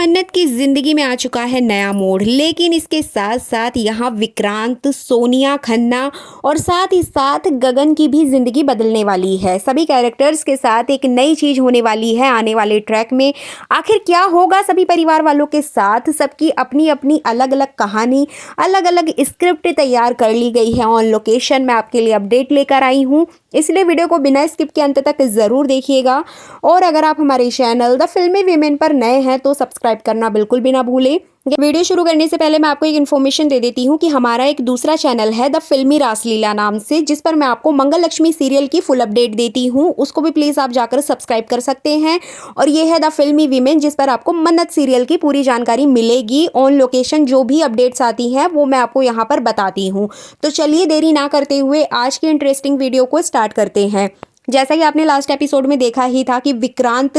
मन्नत की जिंदगी में आ चुका है नया मोड़, लेकिन इसके साथ साथ यहाँ विक्रांत, सोनिया खन्ना और साथ ही साथ गगन की भी जिंदगी बदलने वाली है। सभी कैरेक्टर्स के साथ एक नई चीज होने वाली है आने वाले ट्रैक में। आखिर क्या होगा सभी परिवार वालों के साथ? सबकी अपनी अपनी अलग अलग कहानी, अलग अलग स्क्रिप्ट तैयार कर ली गई है ऑन लोकेशन। मैं आपके लिए अपडेट लेकर आई हूँ, इसलिए वीडियो को बिना स्किप के अंत तक जरूर देखिएगा। और अगर आप हमारे चैनल द फिल्मी वीमेन पर नए हैं तो सब्सक्राइब करना बिल्कुल भी ना भूलें। वीडियो शुरू करने से पहले मैं आपको एक इन्फॉर्मेशन दे देती हूँ कि हमारा एक दूसरा चैनल है द फिल्मी रासलीला नाम से, जिस पर मैं आपको मंगल लक्ष्मी सीरियल की फुल अपडेट देती हूँ। उसको भी प्लीज आप जाकर सब्सक्राइब कर सकते हैं। और ये है द फिल्मी वीमेन, जिस पर आपको मन्नत सीरियल की पूरी जानकारी मिलेगी ऑन लोकेशन। जो भी अपडेट्स आती हैं वो मैं आपको यहाँ पर बताती हूँ। तो चलिए देरी ना करते हुए आज की इंटरेस्टिंग वीडियो को स्टार्ट करते हैं। जैसा कि आपने लास्ट एपिसोड में देखा ही था कि विक्रांत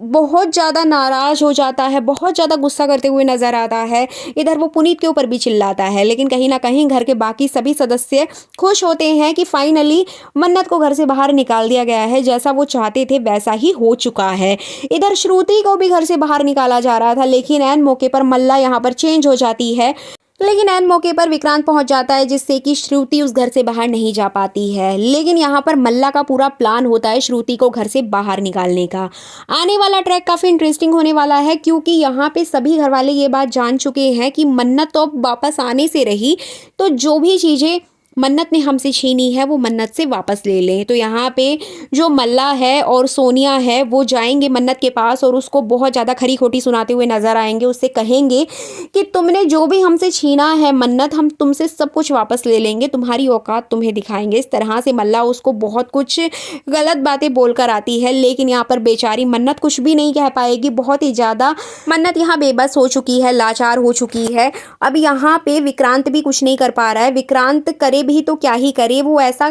बहुत ज़्यादा नाराज हो जाता है, बहुत ज़्यादा गुस्सा करते हुए नजर आता है। इधर वो पुनीत के ऊपर भी चिल्लाता है, लेकिन कहीं ना कहीं घर के बाकी सभी सदस्य खुश होते हैं कि फाइनली मन्नत को घर से बाहर निकाल दिया गया है। जैसा वो चाहते थे वैसा ही हो चुका है। इधर श्रुति को भी घर से बाहर निकाला जा रहा था, लेकिन ऐन मौके पर मल्ला यहाँ पर चेंज हो जाती है। लेकिन ऐन मौके पर विक्रांत पहुंच जाता है, जिससे कि श्रुति उस घर से बाहर नहीं जा पाती है। लेकिन यहाँ पर मल्ला का पूरा प्लान होता है श्रुति को घर से बाहर निकालने का। आने वाला ट्रैक काफी इंटरेस्टिंग होने वाला है, क्योंकि यहाँ पे सभी घर वाले ये बात जान चुके हैं कि मन्नत तो अब वापस आने से रही, तो जो भी चीजें मन्नत ने हमसे छीनी है वो मन्नत से वापस ले लें। तो यहाँ पे जो मल्ला है और सोनिया है वो जाएंगे मन्नत के पास और उसको बहुत ज़्यादा खरी खोटी सुनाते हुए नजर आएंगे। उससे कहेंगे कि तुमने जो भी हमसे छीना है मन्नत, हम तुमसे सब कुछ वापस ले लेंगे, तुम्हारी औकात तुम्हें दिखाएंगे। इस तरह से मल्ला उसको बहुत कुछ गलत बातें बोलकर आती है, लेकिन यहाँ पर बेचारी मन्नत कुछ भी नहीं कह पाएगी। बहुत ही ज़्यादा मन्नत यहाँ बेबस हो चुकी है, लाचार हो चुकी है। अब यहाँ पे विक्रांत भी कुछ नहीं कर पा रहा है। विक्रांत करे भी तो क्या ही करे, वो ऐसा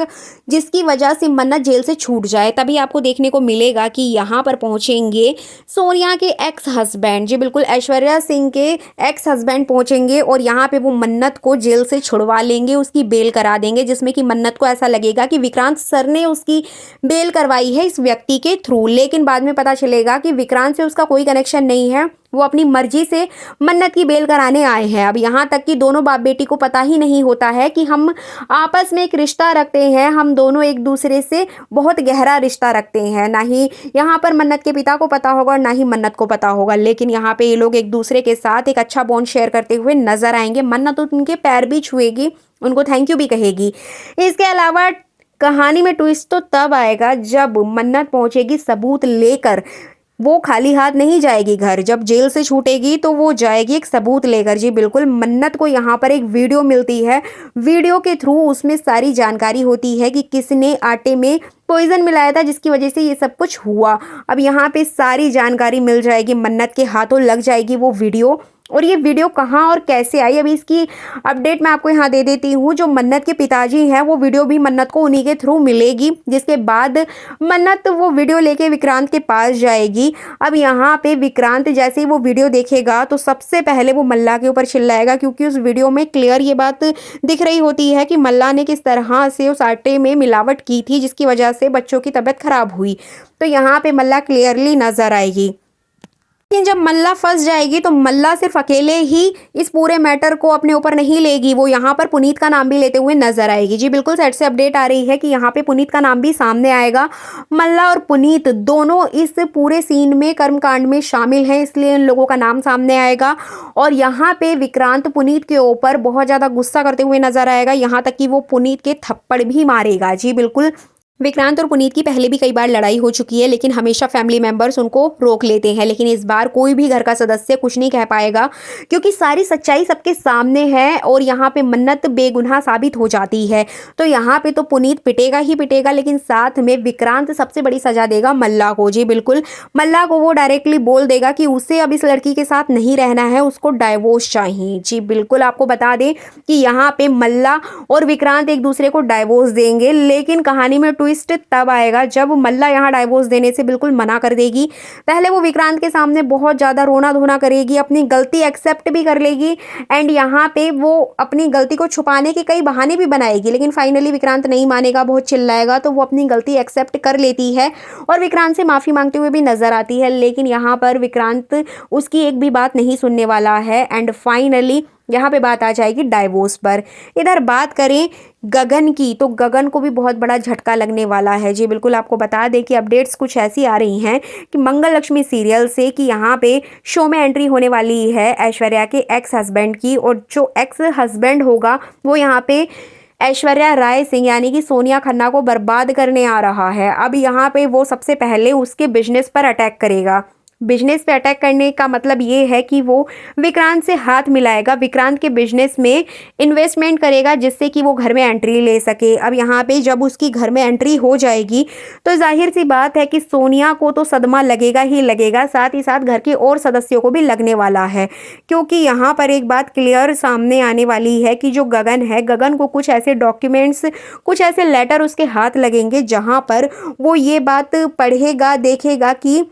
जिसकी वजह से मन्नत जेल से छूट जाए। तभी आपको देखने को मिलेगा कि यहाँ पर पहुंचेंगे सोनिया के एक्स हस्बैंड, जी बिल्कुल ऐश्वर्या सिंह के एक्स हस्बैंड पहुंचेंगे और यहाँ पे वो मन्नत को जेल से छुड़वा लेंगे, उसकी बेल करा देंगे। जिसमें कि मन्नत को ऐसा लगेगा कि विक्रांत सर ने उसकी बेल करवाई है इस व्यक्ति के थ्रू। लेकिन बाद में पता चलेगा कि विक्रांत से उसका कोई कनेक्शन नहीं है, वो अपनी मर्जी से मन्नत की बेल कराने आए हैं। अब यहाँ तक कि दोनों बाप बेटी को पता ही नहीं होता है कि हम आपस में एक रिश्ता रखते हैं, हम दोनों एक दूसरे से बहुत गहरा रिश्ता रखते हैं। ना ही यहाँ पर मन्नत के पिता को पता होगा और ना ही मन्नत को पता होगा। लेकिन यहाँ पे ये लोग एक दूसरे के साथ एक अच्छा बॉन्ड शेयर करते हुए नजर आएंगे। मन्नत तो उनके पैर भी छुएगी, उनको थैंक यू भी कहेगी। इसके अलावा कहानी में ट्विस्ट तो तब आएगा जब मन्नत पहुंचेगी सबूत लेकर। वो खाली हाथ नहीं जाएगी घर, जब जेल से छूटेगी तो वो जाएगी एक सबूत लेकर। जी बिल्कुल, मन्नत को यहाँ पर एक वीडियो मिलती है। वीडियो के थ्रू उसमें सारी जानकारी होती है कि किसने आटे में पॉइजन मिलाया था, जिसकी वजह से ये सब कुछ हुआ। अब यहाँ पे सारी जानकारी मिल जाएगी, मन्नत के हाथों लग जाएगी वो वीडियो। और ये वीडियो कहाँ और कैसे आई, अभी इसकी अपडेट मैं आपको यहाँ दे देती हूँ। जो मन्नत के पिताजी हैं वो वीडियो भी मन्नत को उन्हीं के थ्रू मिलेगी, जिसके बाद मन्नत वो वीडियो लेके विक्रांत के पास जाएगी। अब यहाँ पे विक्रांत जैसे ही वो वीडियो देखेगा तो सबसे पहले वो मल्ला के ऊपर चिल्लाएगा, क्योंकि उस वीडियो में क्लियर ये बात दिख रही होती है कि मल्ला ने किस तरह से उस आटे में मिलावट की थी, जिसकी वजह से बच्चों की तबीयत खराब हुई। तो यहाँ पे मल्ला क्लियरली नजर आएगी। लेकिन जब मल्ला फंस जाएगी तो मल्ला सिर्फ अकेले ही इस पूरे मैटर को अपने ऊपर नहीं लेगी, वो यहाँ पर पुनीत का नाम भी लेते हुए नजर आएगी। जी बिल्कुल, सेट से अपडेट आ रही है कि यहाँ पे पुनीत का नाम भी सामने आएगा। मल्ला और पुनीत दोनों इस पूरे सीन में कर्मकांड में शामिल हैं, इसलिए इन लोगों का नाम सामने आएगा। और यहाँ पे विक्रांत पुनीत के ऊपर बहुत ज्यादा गुस्सा करते हुए नजर आएगा, यहाँ तक कि वो पुनीत के थप्पड़ भी मारेगा। जी बिल्कुल, विक्रांत और पुनीत की पहले भी कई बार लड़ाई हो चुकी है, लेकिन हमेशा फैमिली मेंबर्स उनको रोक लेते हैं। लेकिन इस बार कोई भी घर का सदस्य कुछ नहीं कह पाएगा, क्योंकि सारी सच्चाई सबके सामने है और यहाँ पे मन्नत बेगुनाह साबित हो जाती है। तो यहाँ पे तो पुनीत पिटेगा ही पिटेगा, लेकिन साथ में विक्रांत सबसे बड़ी सजा देगा मल्ला को। जी बिल्कुल, मल्ला को वो डायरेक्टली बोल देगा कि उसे अब इस लड़की के साथ नहीं रहना है, उसको डाइवोर्स चाहिए। जी बिल्कुल, आपको बता दें कि यहाँ पे मल्ला और विक्रांत एक दूसरे को डाइवोर्स देंगे। लेकिन कहानी में ट्विस्ट तब आएगा जब मल्ला यहाँ डाइवोर्स देने से बिल्कुल मना कर देगी। पहले वो विक्रांत के सामने बहुत ज़्यादा रोना धोना करेगी, अपनी गलती एक्सेप्ट भी कर लेगी एंड यहाँ पे वो अपनी गलती को छुपाने के कई बहाने भी बनाएगी, लेकिन फाइनली विक्रांत नहीं मानेगा, बहुत चिल्लाएगा, तो वो अपनी गलती एक्सेप्ट कर लेती है और विक्रांत से माफ़ी मांगते हुए भी नजर आती है। लेकिन यहाँ पर विक्रांत उसकी एक भी बात नहीं सुनने वाला है एंड फाइनली यहाँ पे बात आ जाएगी डाइवोर्स पर। इधर बात करें गगन की, तो गगन को भी बहुत बड़ा झटका लगने वाला है। जी बिल्कुल, आपको बता दें कि अपडेट्स कुछ ऐसी आ रही हैं कि मंगल लक्ष्मी सीरियल से कि यहाँ पे शो में एंट्री होने वाली है ऐश्वर्या के एक्स हस्बैंड की, और जो एक्स हस्बैंड होगा वो यहाँ पे ऐश्वर्या राय सिंह यानी कि सोनिया खन्ना को बर्बाद करने आ रहा है। अब यहाँ पे वो सबसे पहले उसके बिजनेस पर अटैक करेगा। बिजनेस पे अटैक करने का मतलब ये है कि वो विक्रांत से हाथ मिलाएगा, विक्रांत के बिजनेस में इन्वेस्टमेंट करेगा जिससे कि वो घर में एंट्री ले सके। अब यहाँ पे जब उसकी घर में एंट्री हो जाएगी तो जाहिर सी बात है कि सोनिया को तो सदमा लगेगा ही लगेगा, साथ ही साथ घर के और सदस्यों को भी लगने वाला है, क्योंकि यहाँ पर एक बात क्लियर सामने आने वाली है कि जो गगन है, गगन को कुछ ऐसे डॉक्यूमेंट्स, कुछ ऐसे लेटर उसके हाथ लगेंगे जहाँ पर वो ये बात पढ़ेगा, देखेगा कि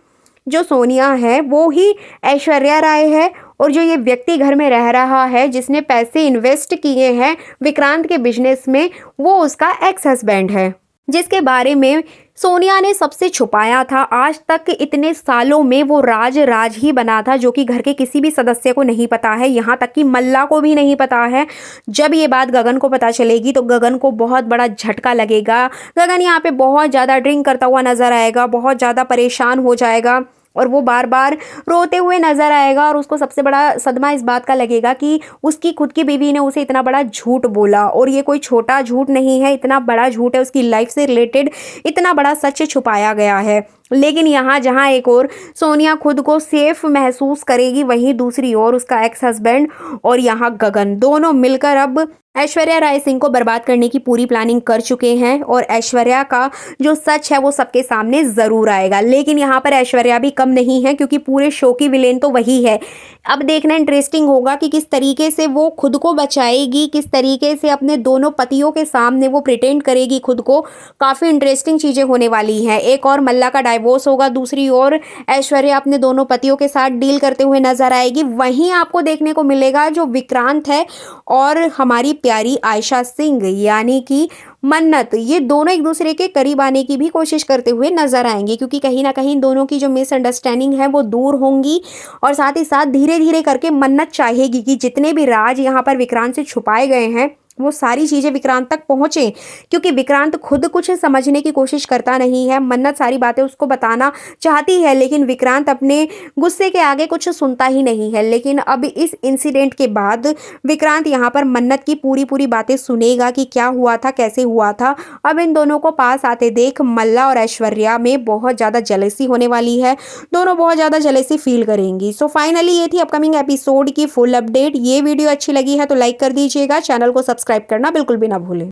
जो सोनिया है वो ही ऐश्वर्या राय है और जो ये व्यक्ति घर में रह रहा है जिसने पैसे इन्वेस्ट किए हैं विक्रांत के बिजनेस में, वो उसका एक्स हस्बैंड है, जिसके बारे में सोनिया ने सबसे छुपाया था। आज तक इतने सालों में वो राज ही बना था, जो कि घर के किसी भी सदस्य को नहीं पता है, यहाँ तक कि मल्ला को भी नहीं पता है। जब ये बात गगन को पता चलेगी तो गगन को बहुत बड़ा झटका लगेगा। गगन यहाँ पे बहुत ज़्यादा ड्रिंक करता हुआ नजर आएगा, बहुत ज़्यादा परेशान हो जाएगा और वो बार बार रोते हुए नजर आएगा और उसको सबसे बड़ा सदमा इस बात का लगेगा कि उसकी खुद की बीवी ने उसे इतना बड़ा झूठ बोला, और ये कोई छोटा झूठ नहीं है, इतना बड़ा झूठ है, उसकी लाइफ से रिलेटेड इतना बड़ा सच छुपाया गया है। लेकिन यहाँ जहाँ एक और सोनिया खुद को सेफ महसूस करेगी, वहीं दूसरी ओर उसका एक्स हस्बैंड और यहाँ गगन दोनों मिलकर अब ऐश्वर्या राय सिंह को बर्बाद करने की पूरी प्लानिंग कर चुके हैं और ऐश्वर्या का जो सच है वो सबके सामने ज़रूर आएगा। लेकिन यहाँ पर ऐश्वर्या भी कम नहीं है, क्योंकि पूरे शो की विलेन तो वही है। अब देखना इंटरेस्टिंग होगा कि किस तरीके से वो खुद को बचाएगी, किस तरीके से अपने दोनों पतियों के सामने वो प्रिटेंड करेगी खुद को। काफ़ी इंटरेस्टिंग चीज़ें होने वाली हैं। एक और मल्ला का डाइवोर्स होगा, दूसरी ओर ऐश्वर्या अपने दोनों पतियों के साथ डील करते हुए नजर आएगी। वहीं आपको देखने को मिलेगा जो विक्रांत है और हमारी प्यारी आयशा सिंह यानी कि मन्नत, ये दोनों एक दूसरे के करीब आने की भी कोशिश करते हुए नजर आएंगे, क्योंकि कहीं ना कहीं दोनों की जो मिसअंडरस्टैंडिंग है वो दूर होंगी। और साथ ही साथ धीरे धीरे करके मन्नत चाहेगी कि जितने भी राज यहाँ पर विक्रांत से छुपाए गए हैं वो सारी चीज़ें विक्रांत तक पहुँचे, क्योंकि विक्रांत खुद कुछ समझने की कोशिश करता नहीं है। मन्नत सारी बातें उसको बताना चाहती है, लेकिन विक्रांत अपने गुस्से के आगे कुछ सुनता ही नहीं है। लेकिन अब इस इंसिडेंट के बाद विक्रांत यहाँ पर मन्नत की पूरी बातें सुनेगा कि क्या हुआ था, कैसे हुआ था। अब इन दोनों को पास आते देख मल्ला और ऐश्वर्या में बहुत ज़्यादा जेलसी होने वाली है, दोनों बहुत ज़्यादा जेलसी फील करेंगी। सो फाइनली ये थी अपकमिंग एपिसोड की फुल अपडेट। ये वीडियो अच्छी लगी है तो लाइक कर दीजिएगा, चैनल को सब्सक्राइब करना बिल्कुल भी ना भूलें।